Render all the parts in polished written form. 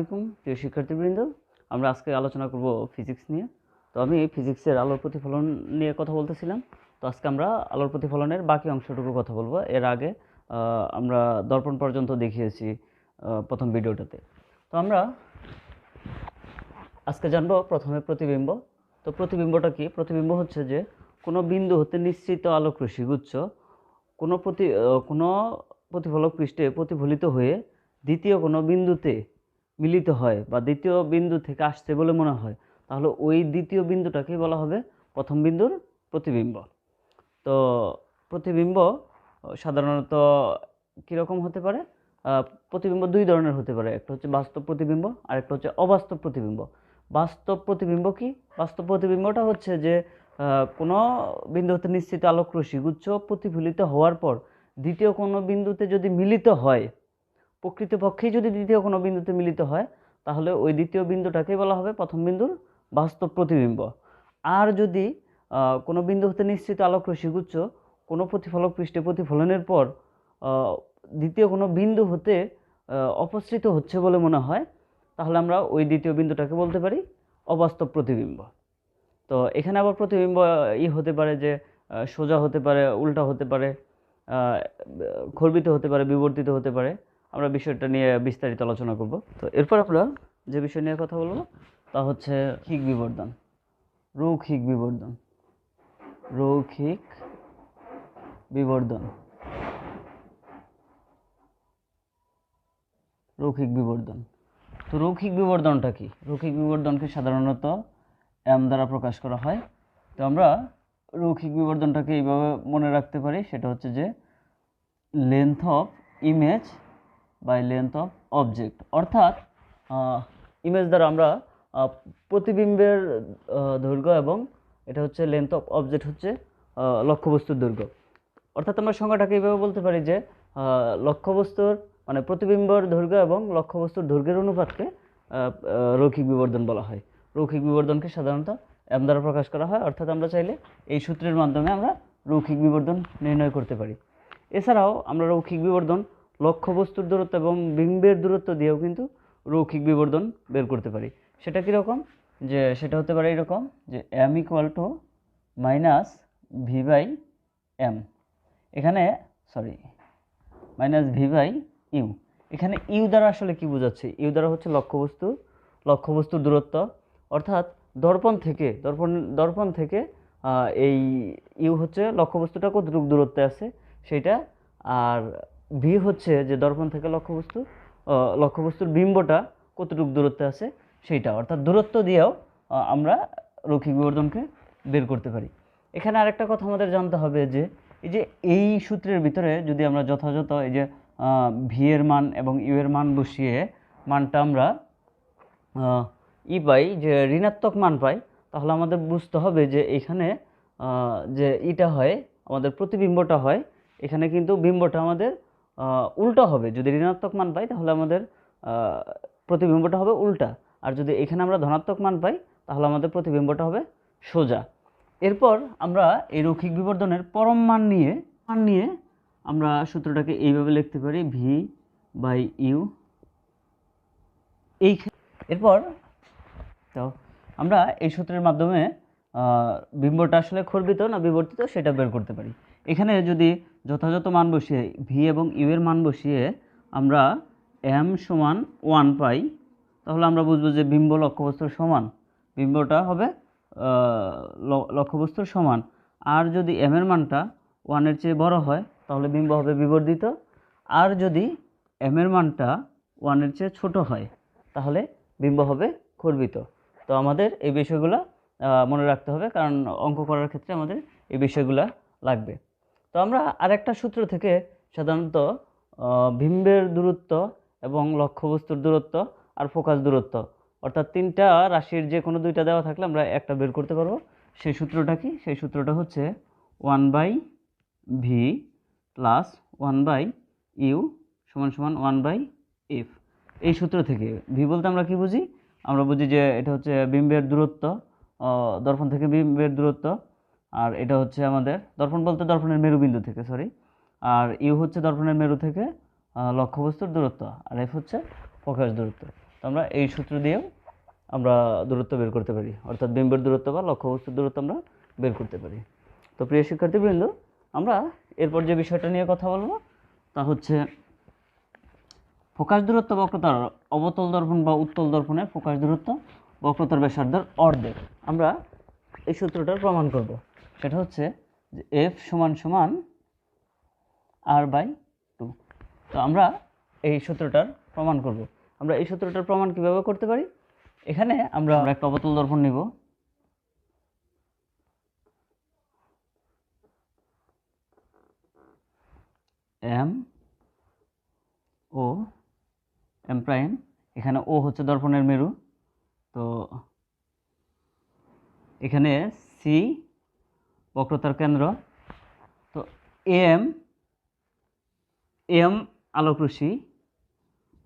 আলাইকুম প্রিয় শিক্ষার্থীবৃন্দ। আমরা আজকে আলোচনা করব ফিজিক্স নিয়ে। তো আমি ফিজিক্সের আলোর প্রতিফলন নিয়ে কথা বলতেছিলাম। তো আজকে আমরা আলোর প্রতিফলনের বাকি অংশটুকু কথা বলবো। এর আগে আমরা দর্পণ পর্যন্ত দেখিয়েছি প্রথম ভিডিওটাতে। তো আমরা আজকে জানবো প্রথমে প্রতিবিম্ব। তো প্রতিবিম্বটা কি? প্রতিবিম্ব হচ্ছে যে কোনো বিন্দু হতে নিশ্চিত আলোক রশ্মিগুচ্ছ কোনো প্রতিফলক পৃষ্ঠে প্রতিফলিত হয়ে দ্বিতীয় কোনো বিন্দুতে মিলিত হয় বা দ্বিতীয় বিন্দু থেকে আসছে বলে মনে হয়, তাহলে ওই দ্বিতীয় বিন্দুটাকে বলা হবে প্রথম বিন্দুর প্রতিবিম্ব। তো প্রতিবিম্ব সাধারণত কীরকম হতে পারে? প্রতিবিম্ব দুই ধরনের হতে পারে। একটা হচ্ছে বাস্তব প্রতিবিম্ব আর একটা হচ্ছে অবাস্তব প্রতিবিম্ব। বাস্তব প্রতিবিম্ব কি? বাস্তব প্রতিবিম্বটা হচ্ছে যে কোনো বিন্দু হতে নিশ্চিত আলোক রশ্মিগুচ্ছ প্রতিফলিত হওয়ার পর দ্বিতীয় কোনো বিন্দুতে যদি মিলিত হয়, প্রকৃতপক্ষেই যদি দ্বিতীয় কোনো বিন্দুতে মিলিত হয়, তাহলে ওই দ্বিতীয় বিন্দুটাকেই বলা হবে প্রথম বিন্দুর বাস্তব প্রতিবিম্ব। আর যদি কোনো বিন্দু হতে নিশ্চিত আলোক রশ্মিগুচ্ছ কোনো প্রতিফলক পৃষ্ঠে প্রতিফলনের পর দ্বিতীয় কোনো বিন্দু হতে অপসৃত হচ্ছে বলে মনে হয়, তাহলে আমরা ওই দ্বিতীয় বিন্দুটাকে বলতে পারি অবাস্তব প্রতিবিম্ব। তো এখানে আবার প্রতিবিম্ব হতে পারে যে সোজা হতে পারে, উল্টা হতে পারে, খর্বিত হতে পারে, বিবর্তিত হতে পারে। আমরা বিষয়টা নিয়ে বিস্তারিত আলোচনা করব। তো এরপর আমরা যে বিষয় নিয়ে কথা বলবো তা হচ্ছে রৈখিক বিবর্ধন। রৈখিক বিবর্ধন, রৈখিক বিবর্ধন, রৈখিক বিবর্ধন। তো রৈখিক বিবর্ধনটা কি? রৈখিক বিবর্ধনকে সাধারণত এম দ্বারা প্রকাশ করা হয়। তো আমরা রৈখিক বিবর্ধনটাকে এইভাবে মনে রাখতে পারি, সেটা হচ্ছে যে length of image by length of object. অর্থাৎ ইমেজ দ্বারা আমরা প্রতিবিম্বের দৈর্ঘ্য এবং এটা হচ্ছে লেন্থ অফ অবজেক্ট হচ্ছে লক্ষ্যবস্তুর দৈর্ঘ্য। অর্থাৎ আমরা সংখ্যাটাকে এইভাবে বলতে পারি যে লক্ষ্যবস্তুর মানে প্রতিবিম্বের দৈর্ঘ্য এবং লক্ষ্যবস্তুর দৈর্ঘ্যের অনুপাতকে রৈখিক বিবর্ধন বলা হয়। রৈখিক বিবর্ধনকে সাধারণত এম দ্বারা প্রকাশ করা হয়। অর্থাৎ আমরা চাইলে এই সূত্রের মাধ্যমে আমরা রৈখিক বিবর্ধন নির্ণয় করতে পারি। এছাড়াও আমরা রৈখিক বিবর্ধন লক্ষ্যবস্তুর দূরত্ব এবং বিম্বের দূরত্ব দিয়েও কিন্তু রৈখিক বিবর্ধন বের করতে পারি। সেটা কীরকম? যে সেটা হতে পারে এরকম যে m equal to minus v by m, এখানে মাইনাস ভি বাই ইউ। এখানে ইউ দ্বারা আসলে কি বোঝাচ্ছে? ইউ দ্বারা হচ্ছে লক্ষ্যবস্তুর দূরত্ব। অর্থাৎ দর্পণ থেকে এই ইউ হচ্ছে লক্ষ্যবস্তুটা কতটুকু দূরত্বে আছে সেইটা, আর ভি হচ্ছে যে দর্পণ থেকে লক্ষ্যবস্তুর বিম্বটা কতটুকু দূরত্বে আছে সেইটা। অর্থাৎ দূরত্ব দিয়েও আমরা রৈখিক বিবর্ধনকে বের করতে পারি। এখানে আরেকটা কথা আমাদের জানতে হবে যে এই সূত্রের ভিতরে যদি আমরা যথাযথ এই যে ভি এর মান এবং ইউ এর মান বসিয়ে মানটা আমরা পাই, যে ঋণাত্মক মান পাই, তাহলে আমাদের বুঝতে হবে যে এখানে যে ইটা হয় আমাদের প্রতিবিম্বটা হয়, এখানে কিন্তু বিম্বটা আমাদের উল্টা হবে। যদি ঋণাত্মক মান পাই তাহলে আমাদের প্রতিবিম্বটা হবে উল্টা, আর যদি এখানে আমরা ধনাত্মক মান পাই তাহলে আমাদের প্রতিবিম্বটা হবে সোজা। এরপর আমরা এই রৈখিক বিবর্ধনের পরম মান নিয়ে আমরা সূত্রটাকে এইভাবে লিখতে পারি ভি বাই ইউ। এরপর তো আমরা এই সূত্রের মাধ্যমে বিম্বটা আসলে খর্বিত না বিবর্তিত সেটা বের করতে পারি। এখানে যদি যথাযথ মান বসিয়ে ভি এবং ইউ এর মান বসিয়ে আমরা এম সমান 1 পাই, তাহলে আমরা বুঝবো যে বিম্ব লক্ষ্যবস্তুর সমান, বিম্বটা হবে লক্ষ্যবস্তুর সমান। আর যদি এম এর মানটা 1 এর চেয়ে বড় হয় তাহলে বিম্ব হবে বিবর্ধিত, আর যদি এম এর মানটা 1 এর চেয়ে ছোট হয় তাহলে বিম্ব হবে খর্বিত। তো আমাদের এই বিষয়গুলো মনে রাখতে হবে, কারণ অঙ্ক করার ক্ষেত্রে আমাদের এই বিষয়গুলো লাগবে। তো আমরা আরেকটা সূত্র থেকে সাধারণত বিম্বের দূরত্ব এবং লক্ষ্যবস্তুর দূরত্ব আর ফোকাস দূরত্ব, অর্থাৎ তিনটা রাশির যে কোনো দুইটা দেওয়া থাকলে আমরা একটা বের করতে পারবো। সেই সূত্রটা কি? সেই সূত্রটা হচ্ছে 1 by v plus 1 by u সমান সমান 1 বাই এফ। এই সূত্র থেকে ভি বলতে আমরা কি বুঝি? আমরা বুঝি যে এটা হচ্ছে বিম্বের দূরত্ব, দর্পণ থেকে বিম্বের দূরত্ব, আর এটা হচ্ছে আমাদের দর্পণ বলতে দর্পণের মেরুবিন্দু থেকে, আর ইউ হচ্ছে দর্পণের মেরু থেকে লক্ষ্যবস্তুর দূরত্ব, আর এফ হচ্ছে ফোকাস দূরত্ব। তো আমরা এই সূত্র দিয়েও আমরা দূরত্ব বের করতে পারি, অর্থাৎ বিম্বের দূরত্ব বা লক্ষ্যবস্তুর দূরত্ব আমরা বের করতে পারি। তো প্রিয় শিক্ষার্থীবৃন্দ, আমরা এরপর যে বিষয়টা নিয়ে কথা বলবো তা হচ্ছে ফোকাস দূরত্ব বক্রতার অবতল দর্পণ বা উত্তল দর্পণের ফোকাস দূরত্ব বক্রতার ব্যাসার্ধের অর্ধেক। আমরা এই সূত্রটার প্রমাণ করব। সেটা হচ্ছে যে এফ সমান সমান r/2। তো আমরা এই সূত্রটার প্রমাণ করব। আমরা এই সূত্রটার প্রমাণ কিভাবে করতে পারি? এখানে আমরা একটা অবতল দর্পণ নিব, এম ও এম প্রাইম, এখানে ও হচ্ছে দর্পণের মেরু, তো এখানে সি বক্রতার কেন্দ্র, তো এম আলোক রশ্মি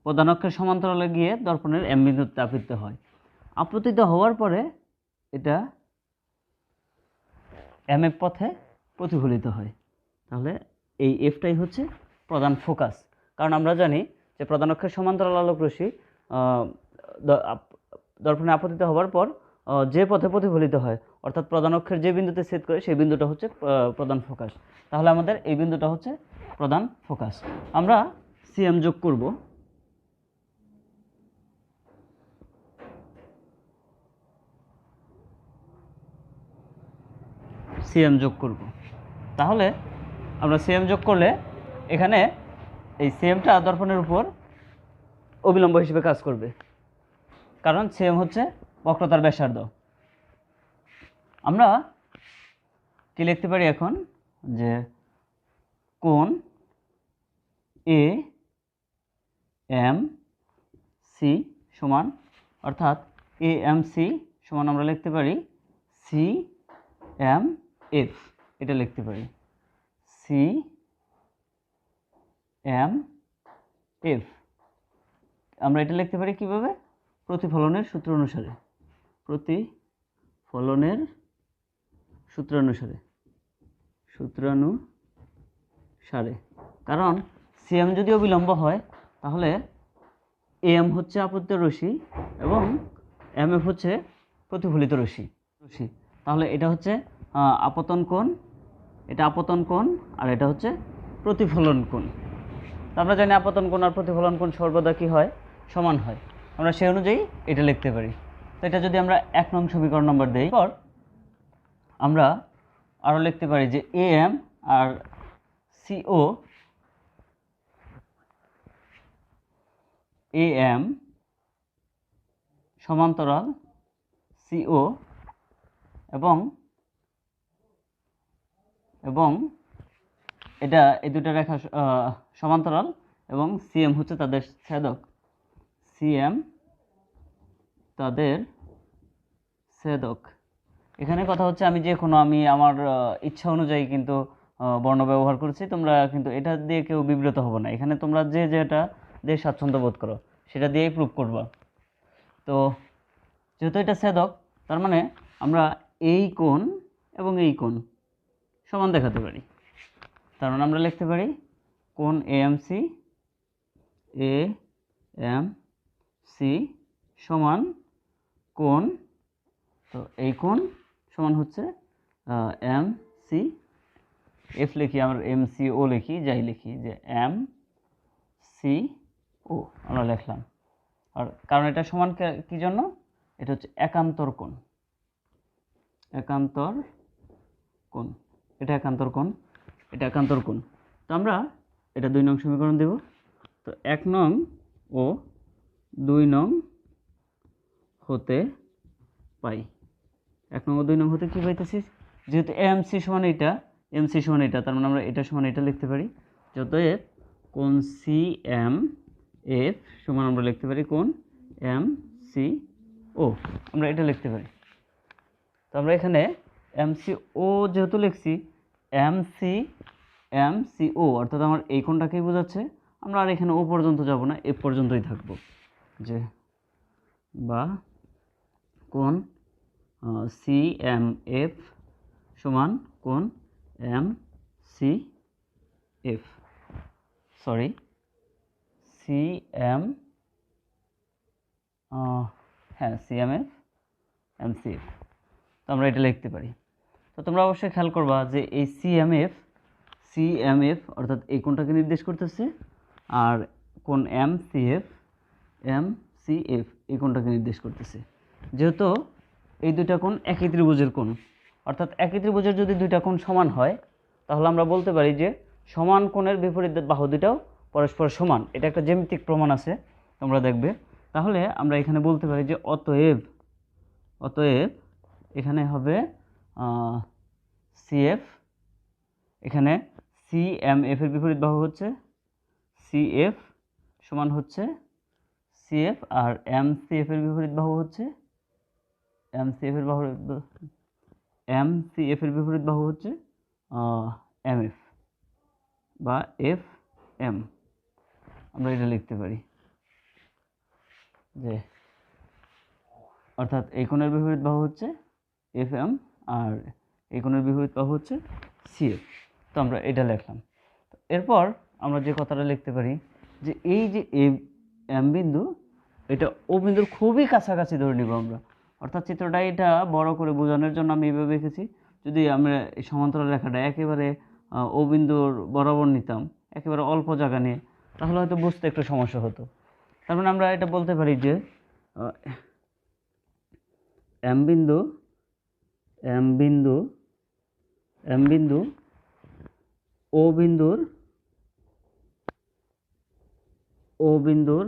প্রধান অক্ষের সমান্তরালে গিয়ে দর্পণের এম বিন্দুতে আপতিত হয়। আপতিত হওয়ার পরে এটা এম এফ পথে প্রতিফলিত হয়। তাহলে এই এফটাই হচ্ছে প্রধান ফোকাস, কারণ আমরা জানি যে প্রধান অক্ষের সমান্তরাল আলোক রশ্মি দর্পণে আপতিত হওয়ার পর যে পথে প্রতিফলিত হয়, অর্থাৎ প্রধান অক্ষের যে বিন্দুতে ছেদ করে সেই বিন্দুটা হচ্ছে প্রধান ফোকাস। তাহলে আমাদের এই বিন্দুটা হচ্ছে প্রধান ফোকাস। আমরা সিএম যোগ করব, সিএম যোগ করব। তাহলে আমরা সিএম যোগ করলে এখানে এই সিএমটা দর্পণের উপর অবিলম্ব হিসেবে কাজ করবে, কারণ সিএম হচ্ছে বক্রতার ব্যাসার্ধ। আমরা কি লিখতে পারি এখন? যে কোণ এ এম সি সমান, অর্থাৎ এ এম সি সমান আমরা লিখতে পারি সি এম এফ, এটা লিখতে পারি সি এম এফ। আমরা এটা লিখতে পারি কিভাবে? প্রতিফলনের সূত্র অনুসারে, প্রতিফলনের সূত্রানুসারে। কারণ সিএম যদি অবিলম্ব হয় তাহলে এম হচ্ছে আপতিত রশ্মি এবং এম এফ হচ্ছে প্রতিফলিত রশ্মি। তাহলে এটা হচ্ছে আপতন কোণ, এটা আপতন কোণ, আর এটা হচ্ছে প্রতিফলন কোণ। তো আমরা জানি আপতন কোণ আর প্রতিফলন কোণ সর্বদা কি হয়? সমান হয়। আমরা সেই অনুযায়ী এটা লিখতে পারি। তো এটা যদি আমরা 1 নং সমীকরণ নম্বর দেই, পর আমরা আরও লিখতে পারি যে এ এম আর সিও, এ এম সমান্তরাল সিও এবং এটা এই দুটো রেখা সমান্তরাল এবং সিএম হচ্ছে তাদের ছেদক, সিএম তাদের ছেদক। এখানে কথা হচ্ছে আমি আমার ইচ্ছা অনুযায়ী কিন্তু বর্ণ ব্যবহার করছি, তোমরা কিন্তু এটা দিয়ে কেউ বিব্রত হবে না। এখানে তোমরা যেটা দিয়ে স্বাচ্ছন্দ্য বোধ করো সেটা দিয়েই প্রুভ করবা। তো যেহেতু এটা ছেদক, তার মানে আমরা এই কোণ এবং এই কোণ সমান দেখাতে পারি। তার মানে আমরা লিখতে পারি কোণ এ এম সি সমান কোণ, তো এই কোণ সমান হচ্ছে এম সি এফ লিখি, আমরা এম সি ও লিখি, যাই লিখি, যে এম সি ও আমরা লিখলাম। আর কারণ এটা সমান কি জন্য? এটা হচ্ছে একান্তর কোণ, একান্তর কোণ, এটা একান্তর কোণ, এটা একান্তর কোণ। তো আমরা এটা 2 নং সমীকরণ দেব। তো 1 নং ও 2 নং হতে পাই, 1 নং ও 2 নং হতে কি পাইতেছি? যেহেতু এম সি সমান এটা, তার মানে আমরা এটা সমান এটা লিখতে পারি। অতএব কোণ সি এম এফ সমান আমরা লিখতে পারি কোণ এম সি ও, আমরা এটা লিখতে পারি। তো আমরা এখানে এম সি ও যেহেতু লিখছি, এম সি ও অর্থাৎ আমার এই কোণটাকেই বোঝাচ্ছে। আমরা আর এখানে ও পর্যন্ত যাব না, এফ পর্যন্তই থাকবো, যে বা কোণ সি এম এফ সমান কোণ M C F, C M হ্যাঁ সিএমএফ এমসিএফ, তো আমরা এটা লিখতে পারি। তো তোমরা অবশ্যই খেয়াল করবা যে এই সিএমএফ অর্থাৎ এই কোণটাকে নির্দেশ করতেছে, আর কোণ এমসিএফ এই কোণটাকে নির্দেশ করতেছে। যেহেতু এই দুইটা কোণ একই ত্রিভুজের কোণ, অর্থাৎ একই ত্রিভুজের যদি দুইটা কোণ সমান হয় তাহলে আমরা বলতে পারি যে সমান কোণের বিপরীত বাহু দুটাও পরস্পর সমান। এটা একটা জ্যামিতিক প্রমাণ আছে, তোমরা দেখবে। তাহলে আমরা এখানে বলতে পারি যে অতএব এখানে হবে সিএফ, এখানে সিএমএফ এর বিপরীত বাহু হচ্ছে সিএফ সমান হচ্ছে সিএফ, আর এমসিএফ এর বিপরীত বাহু হচ্ছে এমসিএফ এর বিপরীত বাহু হচ্ছে এমএফ বা এফ এম। আমরা এটা লিখতে পারি যে অর্থাৎ এই কোণের বিপরীত বাহু হচ্ছে এফ এম আর এই কোণের বিপরীত বাহু হচ্ছে সিএফ। তো আমরা এটা লিখলাম। এরপর আমরা যে কথাটা লিখতে পারি যে এই যে এম বিন্দু, এটা ও বিন্দুর খুবই কাছাকাছি ধরে নিব আমরা। অর্থাৎ চিত্রটা এটা বড় করে বোঝানোর জন্য আমি এইভাবে লিখেছি। যদি আমরা এই সমান্তরাল রেখাটা একেবারে ও বিন্দুর বরাবর নিতাম, একেবারে অল্প জায়গা নিয়ে, তাহলে হয়তো বুঝতে একটু সমস্যা হতো। তার মানে আমরা এটা বলতে পারি যে এম বিন্দু ও বিন্দুর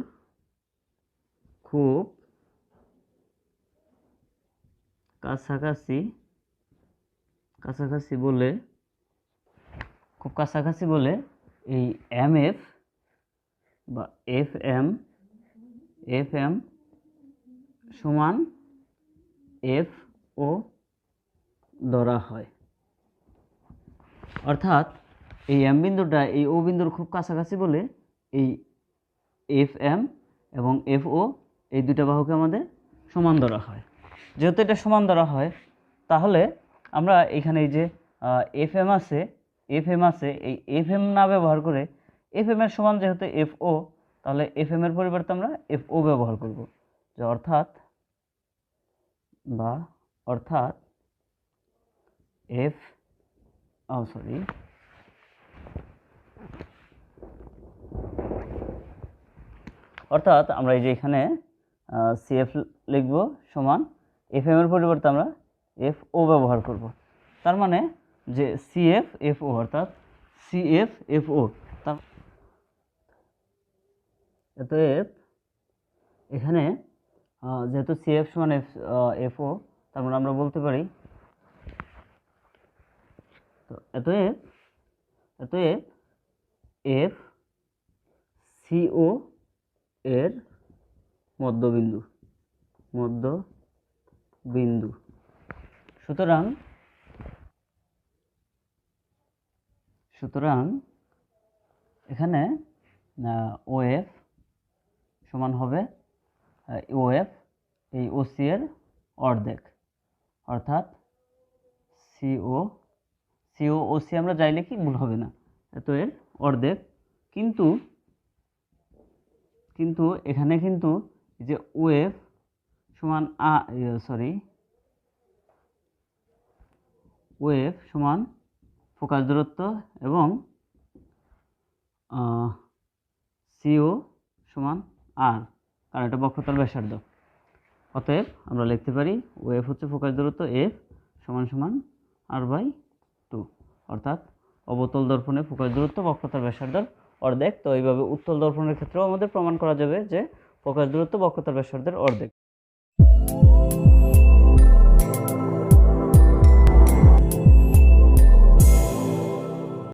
খুব কাছাকাছি বলে এই এমএফ বা এফ এম সমান এফ ও ধরা হয়। অর্থাৎ এই এম বিন্দুটা এই ও বিন্দুর খুব কাছাকাছি বলে এই এফ এম এবং এফ ও এই দুটা বাহুকে আমাদের সমান ধরা হয়। যেহেতু এটা সমান ধরা হয়, তাহলে আমরা এখানে এই যে এফ এম আছে এই এফ এম না ব্যবহার করে এফ এম এর সমান যেহেতু এফ ও, তাহলে এফ এম এর পরিবর্তে আমরা এফ ও ব্যবহার করব। যে অর্থাৎ আমরা এই যে এখানে সিএফ লিখব সমান এফ এম এর পরিবর্তে আমরা এফ ও ব্যবহার করব। তার মানে যে সিএফ এফ ও, অর্থাৎ সিএফ এফ ও। অতএব এখানে যেহেতু সিএফ সমান এফ ও, তার মানে আমরা বলতে পারি তো অতএব এফ সিও এর মধ্যবিন্দু। সুতরাং এখানে ওএফ সমান হবে ওএফ এই ওসি এর অর্ধেক, অর্থাৎ সিও ওসি আমরা যাই লিখি ভুল হবে না, এত এর অর্ধেক। কিন্তু এখানে কিন্তু যে ওএফ সমান ওএফ সমান ফোকাস দূরত্ব এবং সিও সমান আর, কারণ এটা বক্রতার ব্যাসার্ধ। অতএব আমরা লিখতে পারি ওএফ হচ্ছে ফোকাস দূরত্ব, এফ সমান r/2, অর্থাৎ অবতল দর্পণে ফোকাস দূরত্ব বক্রতার ব্যাসার্ধের অর্ধেক। তো এইভাবে উত্তল দর্পণের ক্ষেত্রেও আমাদের প্রমাণ করা যাবে যে ফোকাস দূরত্ব বক্রতার ব্যাসার্ধের অর্ধেক।